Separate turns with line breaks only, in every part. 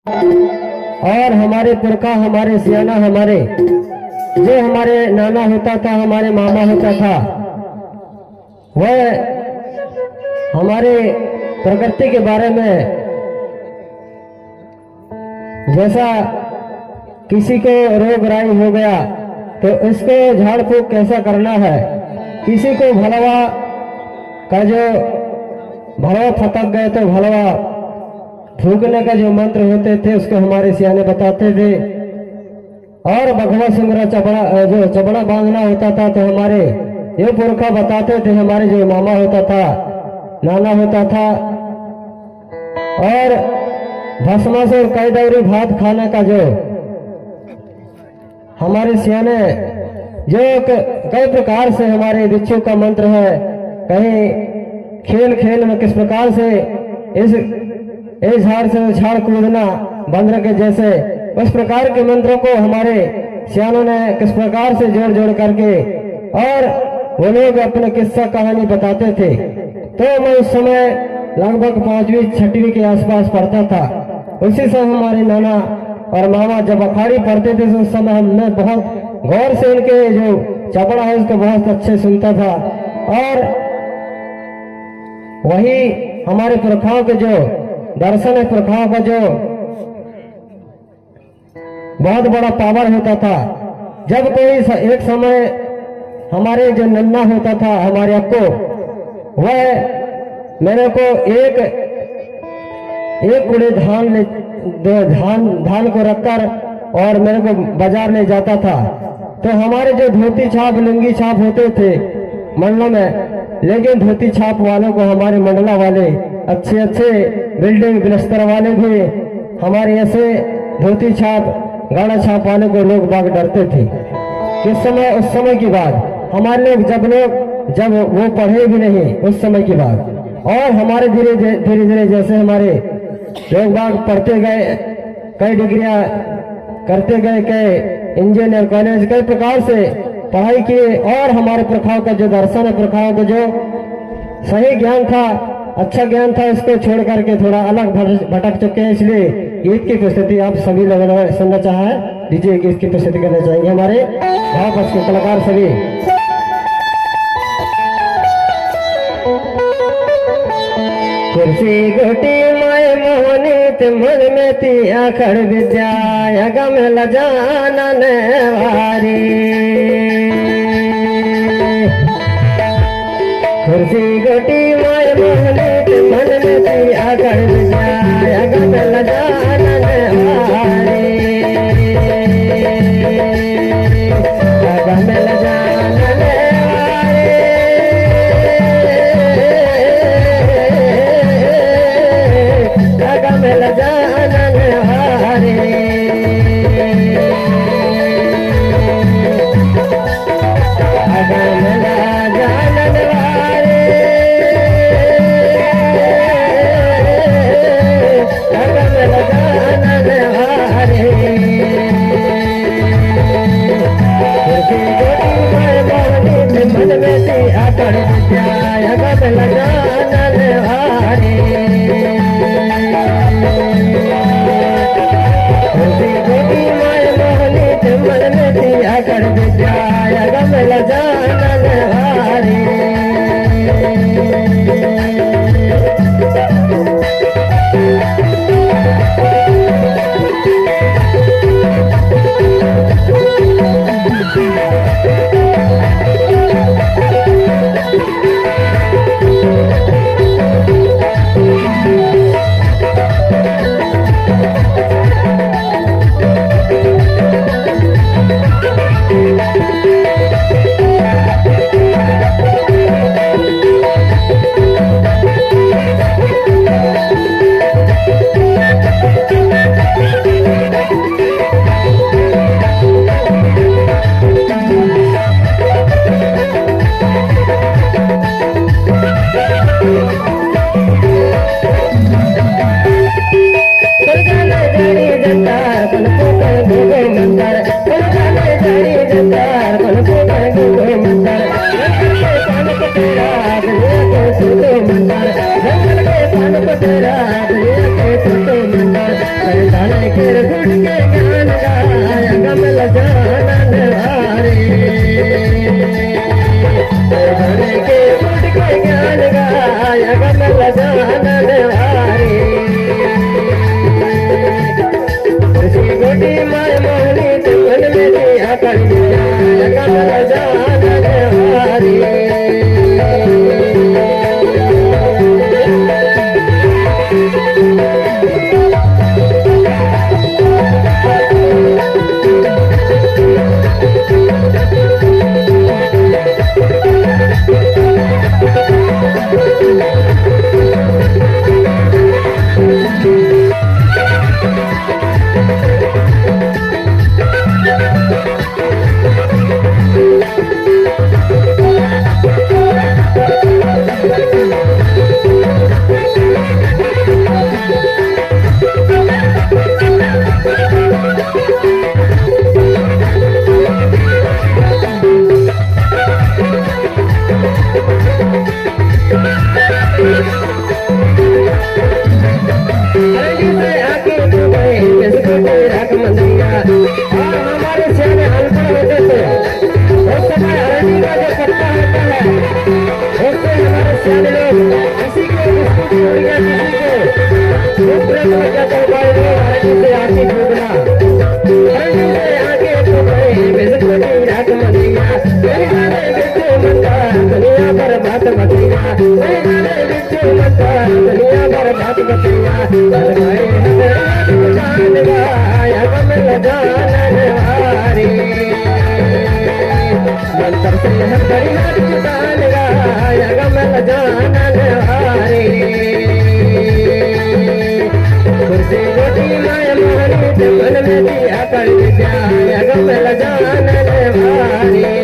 और हमारे पुरखा, हमारे सियाना, हमारे जो हमारे नाना होता था, हमारे मामा होता था, वह हमारे प्रकृति के बारे में जैसा किसी को रोग राई हो गया तो इसको झाड़ फूक कैसा करना है, किसी को भलवा का जो भलवा फटक गए तो भलवा फूकने का जो मंत्र होते थे उसको हमारे सियाने बताते थे। और बघवा सिंगरा चबड़ा जो चबड़ा बांधना होता था तो हमारे ये पुरखा बताते थे, हमारे जो मामा होता था, नाना होता था। और भस्मा से कई दौरी भात खाने का जो हमारे सियाने जो कई प्रकार से हमारे बिच्छू का मंत्र है, कहीं खेल खेल में किस प्रकार से इस झाड़ से झाड़ कूदना बंदर के जैसे, उस प्रकार के मंत्रों को हमारे सियानों ने किस प्रकार से जोड़ जोड़ करके और वो लोग अपने किस्सा कहानी बताते थे। तो मैं उस समय लगभग 5वीं 6वीं के आसपास पढ़ता था। उसी समय हमारे नाना और मामा जब अखाड़ी पढ़ते थे तो उस समय हमने बहुत गौर से इनके जो चपड़ा है उसको बहुत अच्छे सुनता था। और वही हमारे पुरखाओं के जो दर्शन है, पुरखाओं का जो बहुत बड़ा पावर होता था। जब कोई एक समय हमारे जो नन्ना होता था, हमारे अक्को, वह मेरे को एक कुड़े धान को रखकर और मेरे को बाजार ले जाता था। तो हमारे जो धोती छाप लुंगी छाप होते थे मंडलों में, लेकिन धोती छाप वालों को हमारे मंडला वाले अच्छे अच्छे बिल्डिंग बिलस्तर वाले भी हमारे ऐसे धोती छाप गाड़ा छाप वाले को लोग बाग डरते थे। किस समय, उस समय की बात, हमारे लोग जब वो पढ़े भी नहीं उस समय की बात। और हमारे धीरे धीरे जैसे हमारे लोग बाग पढ़ते गए, कई डिग्रियां करते गए, कई इंजीनियर कॉलेज कई प्रकार से पढ़ाई किए। और हमारे पुरखाओं का जो दर्शन है, पुरखाओं का जो सही ज्ञान था, अच्छा ज्ञान था, इसको छोड़ करके थोड़ा अलग भटक चुके हैं। इसलिए गीत की प्रस्तुति आप सभी लोगों सुनना चाहे दीजिए, गीत की प्रस्तुति करना चाहेंगे हमारे भावपक्ष के कलाकार सभी। कुर्सी गोटी माय मोहनी मन में ती आखड़ विद्या गम लजानन वारी। कुर्सी गोटी माय मोहनी मन में ती आखड़ विद्या गम लजानन वारी। गम लजानन भले के गुट के ज्ञान गाया कमल जानन वारे भले के गुट के ज्ञान गाया कमल जानन वारे श्री गोटी माय मोहनी मन में दिया कर दिया कमल जानन वारे हमारे शहर में अनपढ़ होते थे उस समय अरंडी का जो पत्ता होता है उससे हमारे शहर लोग किसी को बिस्कुट छोड़ गया किसी को दूसरे को जाता हुआ अरंडी से आके डूबना अरंडी से आके डूबे बिस्कुट रात मनिया मेरे गाने बिच्चू मंदा दुनिया पर बात बतिया मेरे गाने बिच्चू मंदा दुनिया पर बात बतिया जान गाया कमल जानन वारे मंत्र से हम बड़ी हाथ जान गाया कमल जानन वारे कुर्सी रोटी माय मोहनी मन में दिया कर दिया कमल जानन वारे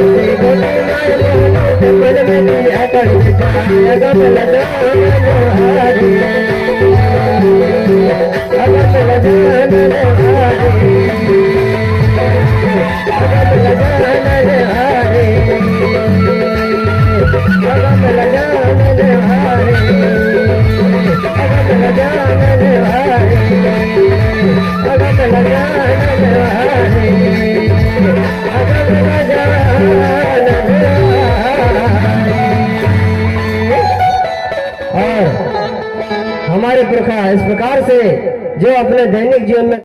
Thank you.
मन में लिया कर गम लगान हारी गम लगान हारी गम लगान हारी गम लगान हारी गम लगान हारी गम लगान हारी और हमारे पुरखा इस प्रकार से जो अपने दैनिक जीवन में